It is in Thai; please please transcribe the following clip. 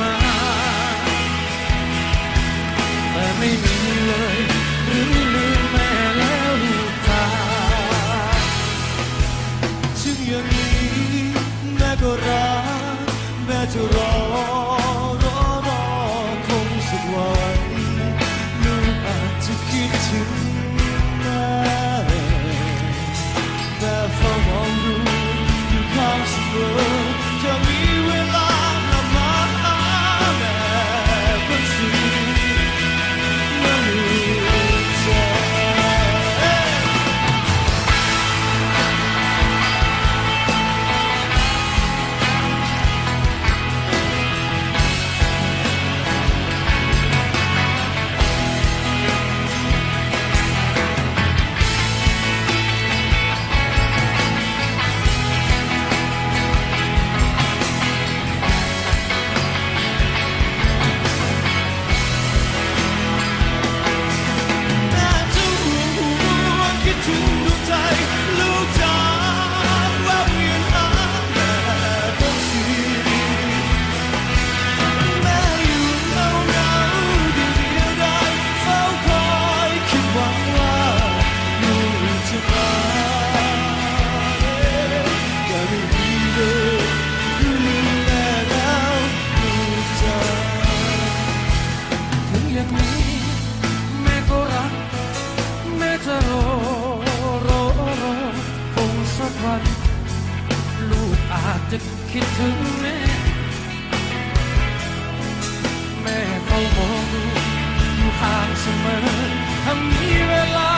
มาแต่ไม่มีเลยหรือลืมแม่แล้วลูกตาถึงอย่างนี้แม่ก็รักแม่จะรอคงสักวันลูกอาจจะคิดถึงแม่แต่เฝ้ามองดูอยู่ข้างเสมอจะมีเวลากลับมาหาแม่คนสวยเมื่อลูกเจอลูกอาจจะคิดถึงแม่เฝ้ามองดูอยู่ห่างเสมอถ้ามีเวลา